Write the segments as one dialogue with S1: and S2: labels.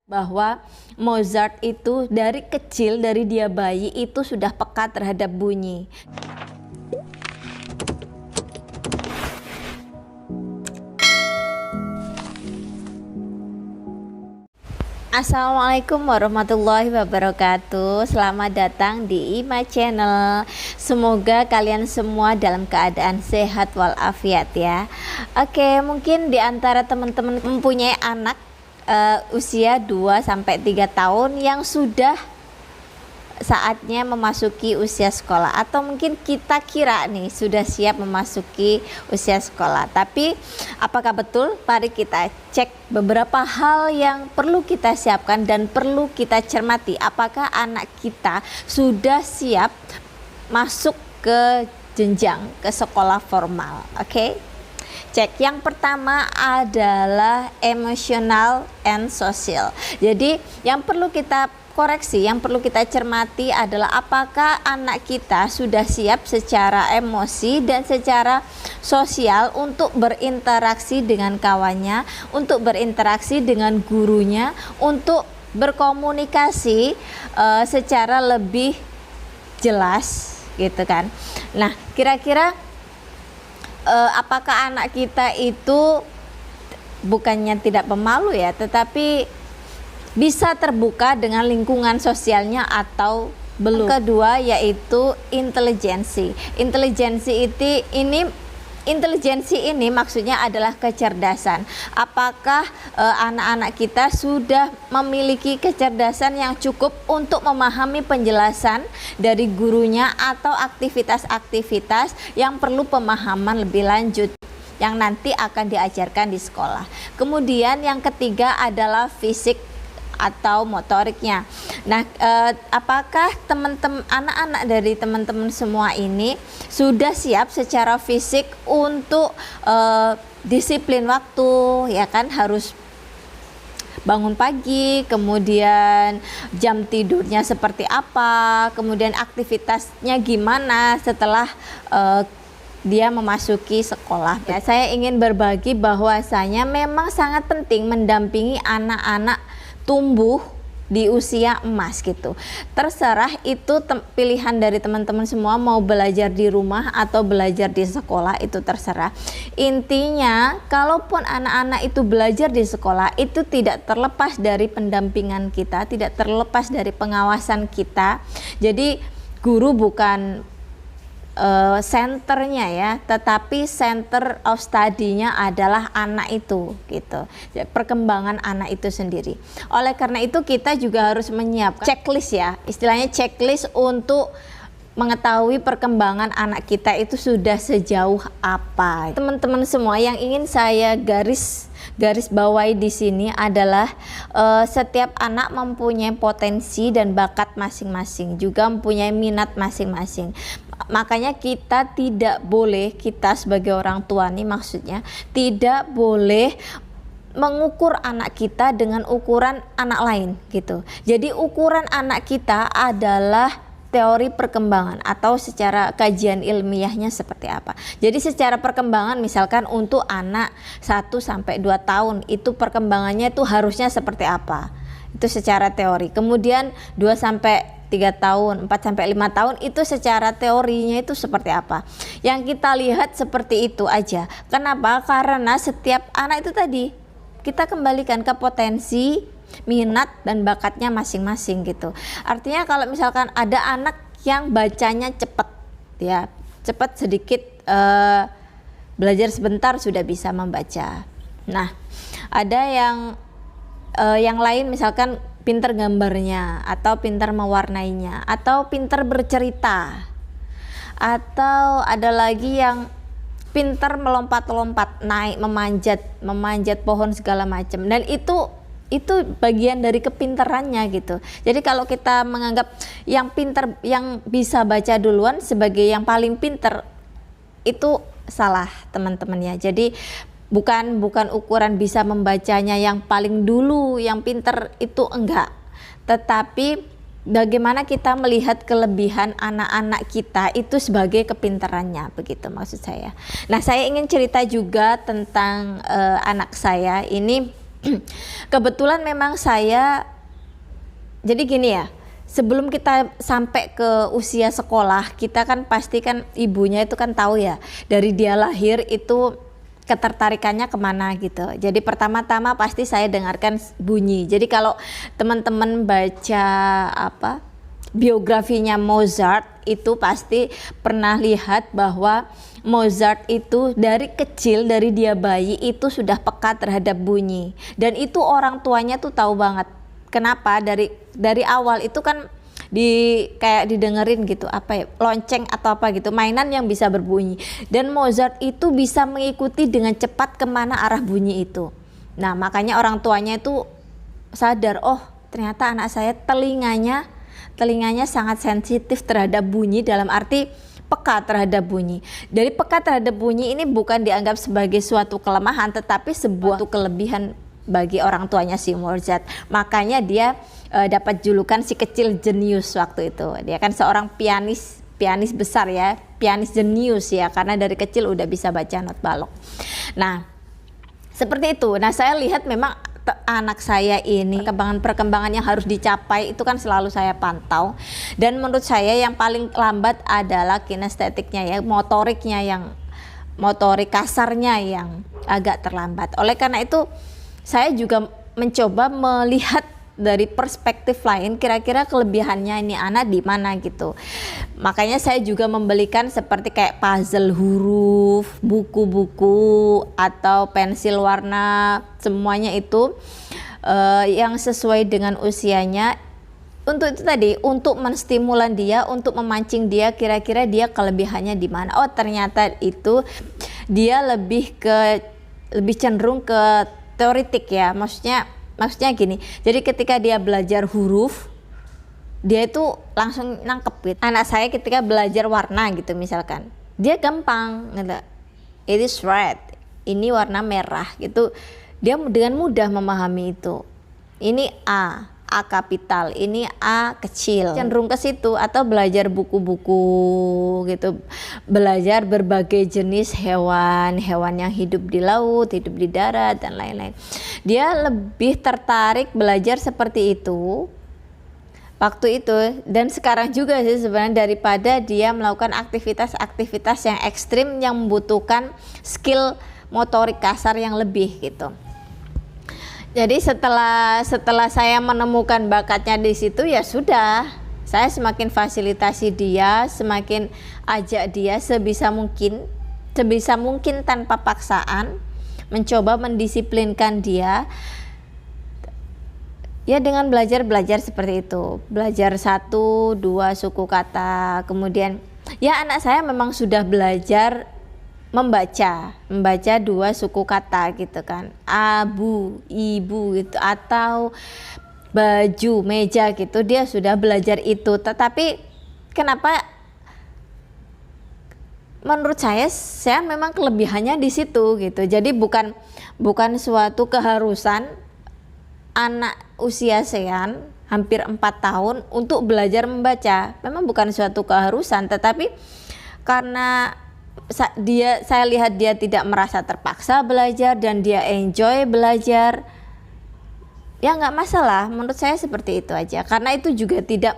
S1: bahwa Mozart itu dari kecil, dari dia bayi itu sudah peka terhadap bunyi. Assalamualaikum warahmatullahi wabarakatuh. Selamat datang di Ima Channel. Semoga kalian semua dalam keadaan sehat walafiat ya. Oke, mungkin di antara teman-teman mempunyai anak usia 2-3 tahun yang sudah saatnya memasuki usia sekolah, atau mungkin kita kira nih sudah siap memasuki usia sekolah. Tapi apakah betul? Mari kita cek beberapa hal yang perlu kita siapkan dan perlu kita cermati. Apakah anak kita sudah siap masuk ke jenjang ke sekolah formal? Oke. Cek. Yang pertama adalah emotional and social. Jadi yang perlu kita koreksi, yang perlu kita cermati adalah apakah anak kita sudah siap secara emosi dan secara sosial untuk berinteraksi dengan kawannya, untuk berinteraksi dengan gurunya, untuk berkomunikasi secara lebih jelas gitu kan. Nah, kira-kira apakah anak kita itu bukannya tidak pemalu ya, tetapi bisa terbuka dengan lingkungan sosialnya atau belum. Yang kedua yaitu intelijensi. Intelijensi ini maksudnya adalah kecerdasan. Apakah anak-anak kita sudah memiliki kecerdasan yang cukup untuk memahami penjelasan dari gurunya atau aktivitas-aktivitas yang perlu pemahaman lebih lanjut yang nanti akan diajarkan di sekolah. Kemudian yang ketiga adalah fisik atau motoriknya. Nah, apakah teman-teman anak-anak dari teman-teman semua ini sudah siap secara fisik untuk disiplin waktu, ya kan, harus bangun pagi, kemudian jam tidurnya seperti apa, kemudian aktivitasnya gimana setelah dia memasuki sekolah. Ya, saya ingin berbagi bahwasanya memang sangat penting mendampingi anak-anak tumbuh di usia emas gitu. Terserah itu pilihan dari teman-teman semua, mau belajar di rumah atau belajar di sekolah, itu terserah. Intinya kalaupun anak-anak itu belajar di sekolah, itu tidak terlepas dari pendampingan kita, tidak terlepas dari pengawasan kita. Jadi guru bukan senternya ya, tetapi center of study-nya adalah anak itu gitu, perkembangan anak itu sendiri. Oleh karena itu kita juga harus menyiapkan checklist ya, istilahnya checklist untuk mengetahui perkembangan anak kita itu sudah sejauh apa. Teman-teman semua, yang ingin saya garis bawahi di sini adalah setiap anak mempunyai potensi dan bakat masing-masing, juga mempunyai minat masing-masing. Makanya kita tidak boleh, kita sebagai orang tua nih maksudnya, tidak boleh mengukur anak kita dengan ukuran anak lain gitu. Jadi ukuran anak kita adalah teori perkembangan atau secara kajian ilmiahnya seperti apa. Jadi secara perkembangan misalkan untuk anak 1-2 tahun itu perkembangannya itu harusnya seperti apa. Itu secara teori. Kemudian 2-3 tahun, 4-5 tahun itu secara teorinya itu seperti apa. Yang kita lihat seperti itu aja. Kenapa? Karena setiap anak itu tadi kita kembalikan ke potensi, minat dan bakatnya masing-masing gitu. Artinya kalau misalkan ada anak yang bacanya cepat ya, cepat sedikit, belajar sebentar sudah bisa membaca. Nah, ada yang lain misalkan pintar gambarnya, atau pintar mewarnainya, atau pintar bercerita, atau ada lagi yang pintar melompat-lompat, naik, memanjat pohon segala macam. Dan itu bagian dari kepintarannya gitu. Jadi kalau kita menganggap yang pintar, yang bisa baca duluan sebagai yang paling pintar, itu salah teman-teman ya. Jadi bukan ukuran bisa membacanya yang paling dulu, yang pintar itu enggak. Tetapi bagaimana kita melihat kelebihan anak-anak kita itu sebagai kepintarannya, begitu maksud saya. Nah, saya ingin cerita juga tentang anak saya ini. Kebetulan memang saya, jadi gini ya, sebelum kita sampai ke usia sekolah, kita kan pasti kan ibunya itu kan tahu ya, dari dia lahir itu ketertarikannya kemana gitu. Jadi pertama-tama pasti saya dengarkan bunyi. Jadi kalau teman-teman baca apa biografinya Mozart, itu pasti pernah lihat bahwa Mozart itu dari kecil, dari dia bayi itu sudah peka terhadap bunyi, dan itu orang tuanya tuh tahu banget. Kenapa? Dari awal itu kan kayak didengerin gitu, apa ya, lonceng atau apa gitu, mainan yang bisa berbunyi, dan Mozart itu bisa mengikuti dengan cepat kemana arah bunyi itu. Nah makanya orang tuanya itu sadar, oh ternyata anak saya telinganya sangat sensitif terhadap bunyi, dalam arti peka terhadap bunyi. Dari peka terhadap bunyi ini bukan dianggap sebagai suatu kelemahan, tetapi sebuah kelebihan bagi orang tuanya si Mozart. Makanya dia dapat julukan si kecil jenius waktu itu. Dia kan seorang pianis besar ya, pianis jenius ya, karena dari kecil udah bisa baca not balok. Nah seperti itu. Nah saya lihat memang anak saya ini perkembangan yang harus dicapai itu kan selalu saya pantau, dan menurut saya yang paling lambat adalah kinestetiknya ya, motorik kasarnya yang agak terlambat. Oleh karena itu saya juga mencoba melihat dari perspektif lain, kira-kira kelebihannya ini anak di mana gitu. Makanya saya juga membelikan seperti kayak puzzle huruf, buku-buku atau pensil warna, semuanya itu yang sesuai dengan usianya. Untuk itu tadi, untuk menstimulan dia, untuk memancing dia, kira-kira dia kelebihannya di mana. Oh ternyata itu dia lebih cenderung ke teoritik ya, maksudnya gini. Jadi ketika dia belajar huruf, dia itu langsung nangkep gitu. Anak saya ketika belajar warna gitu misalkan, dia gampang gitu. It is red, ini warna merah gitu. Dia dengan mudah memahami itu. Ini A kapital, ini A kecil, cenderung ke situ. Atau belajar buku-buku gitu, belajar berbagai jenis hewan yang hidup di laut, hidup di darat dan lain-lain. Dia lebih tertarik belajar seperti itu waktu itu, dan sekarang juga sih sebenarnya, daripada dia melakukan aktivitas-aktivitas yang ekstrim yang membutuhkan skill motorik kasar yang lebih gitu. Jadi setelah saya menemukan bakatnya di situ, ya sudah, saya semakin fasilitasi dia, semakin ajak dia sebisa mungkin tanpa paksaan, mencoba mendisiplinkan dia ya dengan belajar seperti itu, belajar 1, 2 suku kata. Kemudian ya anak saya memang sudah belajar membaca 2 suku kata gitu kan, abu, ibu gitu, atau baju, meja gitu, dia sudah belajar itu. Tetapi kenapa menurut saya memang kelebihannya di situ gitu. Jadi bukan suatu keharusan anak usia sekian, hampir 4 tahun untuk belajar membaca. Memang bukan suatu keharusan, tetapi karena saya lihat dia tidak merasa terpaksa belajar dan dia enjoy belajar, ya nggak masalah. Menurut saya seperti itu aja, karena itu juga tidak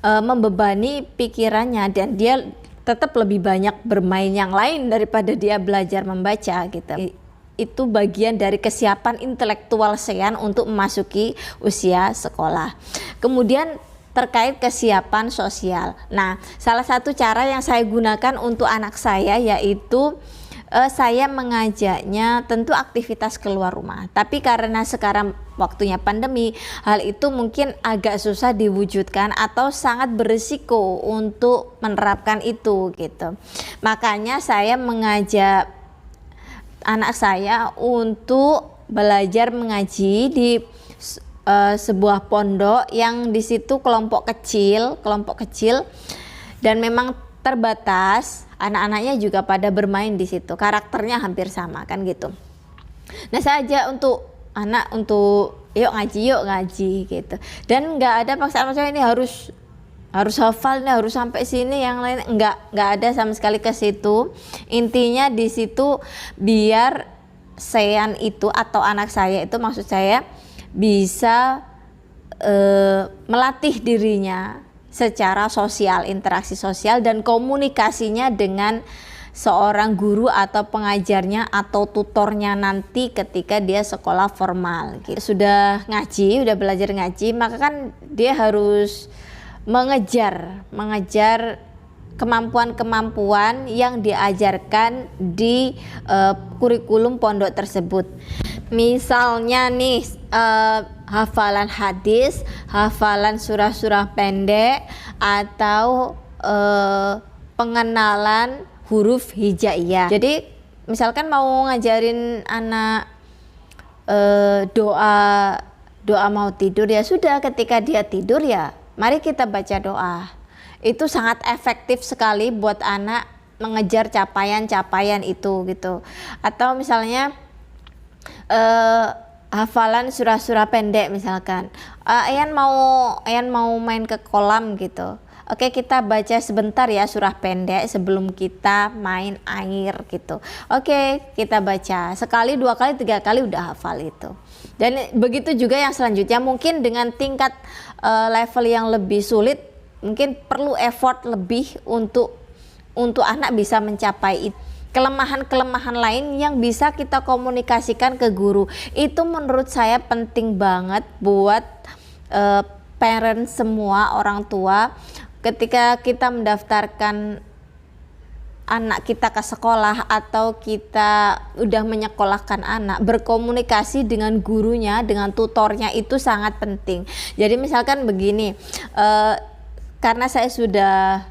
S1: membebani pikirannya, dan dia tetap lebih banyak bermain yang lain daripada dia belajar membaca gitu. Itu bagian dari kesiapan intelektual Sean untuk memasuki usia sekolah. Kemudian terkait kesiapan sosial. Nah, salah satu cara yang saya gunakan untuk anak saya yaitu saya mengajaknya tentu aktivitas keluar rumah. Tapi karena sekarang waktunya pandemi, hal itu mungkin agak susah diwujudkan atau sangat berisiko untuk menerapkan itu gitu. Makanya saya mengajak anak saya untuk belajar mengaji di sebuah pondok yang di situ kelompok kecil, dan memang terbatas, anak-anaknya juga pada bermain di situ, karakternya hampir sama kan gitu. Nah saya ajak untuk anak untuk yuk ngaji gitu, dan nggak ada paksaan ini harus hafal nih, harus sampai sini, yang lain nggak ada sama sekali ke situ. Intinya di situ biar Sean itu atau anak saya itu, maksud saya bisa melatih dirinya secara sosial, interaksi sosial dan komunikasinya dengan seorang guru atau pengajarnya atau tutornya nanti ketika dia sekolah formal gitu. Sudah ngaji, udah belajar ngaji, maka kan dia harus mengejar kemampuan-kemampuan yang diajarkan di kurikulum pondok tersebut. Misalnya nih hafalan hadis, hafalan surah-surah pendek, atau pengenalan huruf hijaiyah. Jadi misalkan mau ngajarin anak doa mau tidur, ya sudah, ketika dia tidur ya mari kita baca doa. Itu sangat efektif sekali buat anak mengejar capaian-capaian itu gitu. Atau misalnya hafalan surah-surah pendek misalkan, Ayan mau main ke kolam gitu. Oke, kita baca sebentar ya surah pendek sebelum kita main air gitu. Oke, kita baca sekali, 2 kali, 3 kali udah hafal itu. Dan begitu juga yang selanjutnya, mungkin dengan tingkat level yang lebih sulit, mungkin perlu effort lebih untuk anak bisa mencapai itu. Kelemahan-kelemahan lain yang bisa kita komunikasikan ke guru. Itu menurut saya penting banget buat parents semua, orang tua. Ketika kita mendaftarkan anak kita ke sekolah atau kita udah menyekolahkan anak, berkomunikasi dengan gurunya, dengan tutornya itu sangat penting. Jadi misalkan begini, karena saya sudah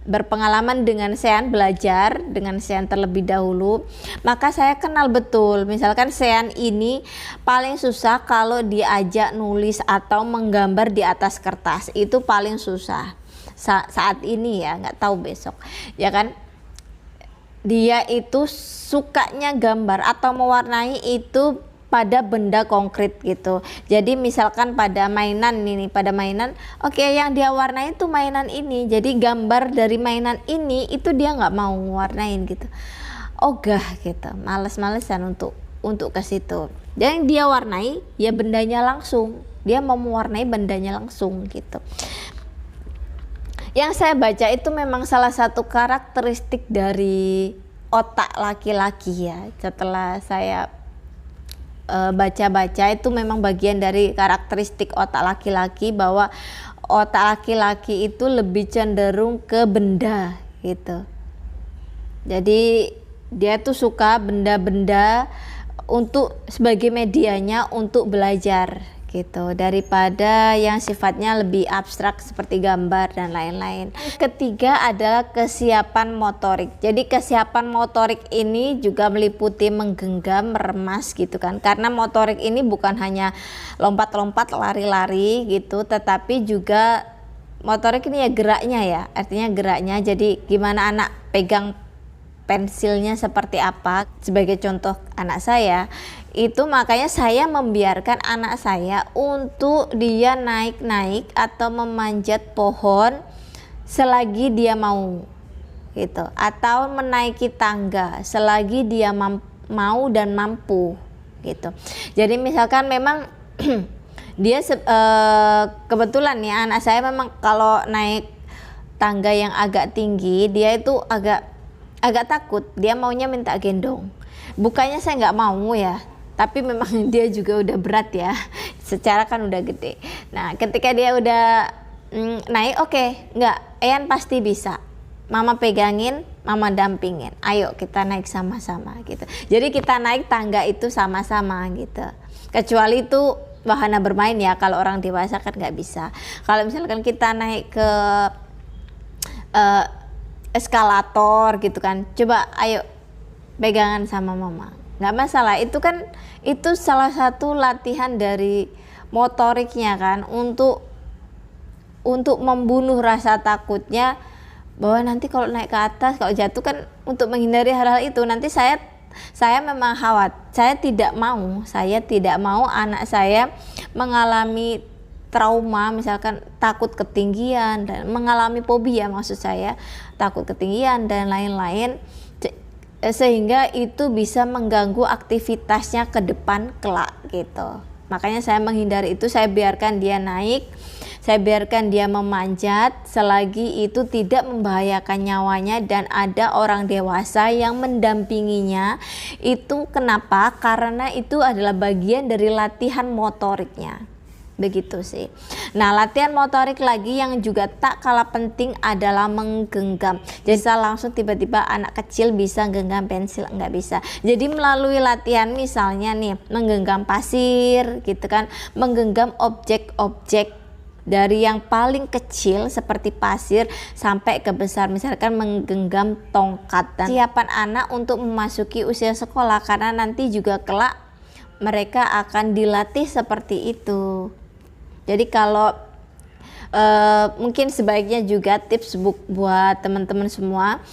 S1: berpengalaman dengan Sean, belajar dengan Sean terlebih dahulu, maka saya kenal betul. Misalkan Sean ini paling susah kalau diajak nulis atau menggambar di atas kertas, itu paling susah saat ini ya, nggak tahu besok ya kan. Dia itu sukanya gambar atau mewarnai itu pada benda konkret gitu. Jadi misalkan pada mainan ini, oke, yang dia warnai itu mainan ini, jadi gambar dari mainan ini itu dia nggak mau warnain gitu, ogah gitu, males-malesan untuk ke situ. Dan yang dia warnai ya bendanya langsung, dia mau mewarnai bendanya langsung gitu. Yang saya baca itu memang salah satu karakteristik dari otak laki-laki ya. Setelah saya baca-baca, itu memang bagian dari karakteristik otak laki-laki, bahwa otak laki-laki itu lebih cenderung ke benda gitu. Jadi dia tuh suka benda-benda untuk sebagai medianya untuk belajar gitu, daripada yang sifatnya lebih abstrak seperti gambar dan lain-lain. Ketiga adalah kesiapan motorik. Jadi kesiapan motorik ini juga meliputi menggenggam, meremas gitu kan, karena motorik ini bukan hanya lompat-lompat, lari-lari gitu, tetapi juga motorik ini ya geraknya ya, artinya geraknya. Jadi gimana anak pegang pensilnya seperti apa, sebagai contoh anak saya itu, makanya saya membiarkan anak saya untuk dia naik-naik atau memanjat pohon selagi dia mau gitu, atau menaiki tangga selagi dia mau dan mampu gitu. Jadi misalkan memang dia kebetulan ya, anak saya memang kalau naik tangga yang agak tinggi dia itu agak takut, dia maunya minta gendong. Bukannya saya nggak mau ya, tapi memang dia juga udah berat ya, secara kan udah gede. Nah ketika dia udah naik, oke, nggak, Ayan pasti bisa, mama pegangin, mama dampingin, ayo kita naik sama-sama gitu. Jadi kita naik tangga itu sama-sama gitu. Kecuali itu wahana bermain ya, kalau orang dewasa kan nggak bisa. Kalau misalkan kita naik ke eskalator gitu kan, coba ayo pegangan sama mama, nggak masalah. Itu kan itu salah satu latihan dari motoriknya kan, untuk membunuh rasa takutnya bahwa nanti kalau naik ke atas, kalau jatuh kan, untuk menghindari hal-hal itu. Nanti saya memang saya tidak mau anak saya mengalami trauma, misalkan takut ketinggian dan mengalami fobia, maksud saya takut ketinggian dan lain-lain. sehingga itu bisa mengganggu aktivitasnya ke depan kelak gitu. Makanya saya menghindari itu, saya biarkan dia naik, saya biarkan dia memanjat selagi itu tidak membahayakan nyawanya dan ada orang dewasa yang mendampinginya. Itu kenapa? Karena itu adalah bagian dari latihan motoriknya. Begitu sih. Nah, latihan motorik lagi yang juga tak kalah penting adalah menggenggam. Jadi bisa langsung tiba-tiba anak kecil bisa genggam pensil, nggak bisa. Jadi melalui latihan misalnya nih menggenggam pasir gitu kan, menggenggam objek-objek dari yang paling kecil seperti pasir sampai ke besar, misalkan menggenggam tongkat. Dan siapan anak untuk memasuki usia sekolah karena nanti juga kelak mereka akan dilatih seperti itu. Jadi kalau mungkin sebaiknya juga tips buat teman-teman semua,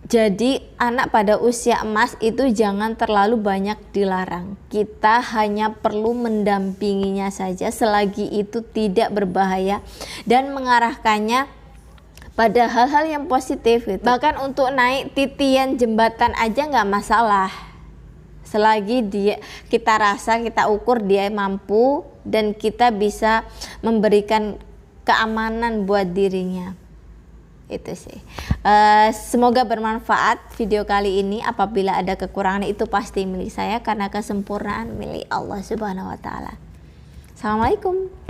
S1: jadi anak pada usia emas itu jangan terlalu banyak dilarang. Kita hanya perlu mendampinginya saja selagi itu tidak berbahaya dan mengarahkannya pada hal-hal yang positif gitu. Bahkan untuk naik titian jembatan aja nggak masalah, selagi kita rasa, kita ukur dia mampu dan kita bisa memberikan keamanan buat dirinya. Itu sih. Semoga bermanfaat video kali ini. Apabila ada kekurangan itu pasti milik saya, karena kesempurnaan milik Allah Subhanahu wa taala. Assalamualaikum.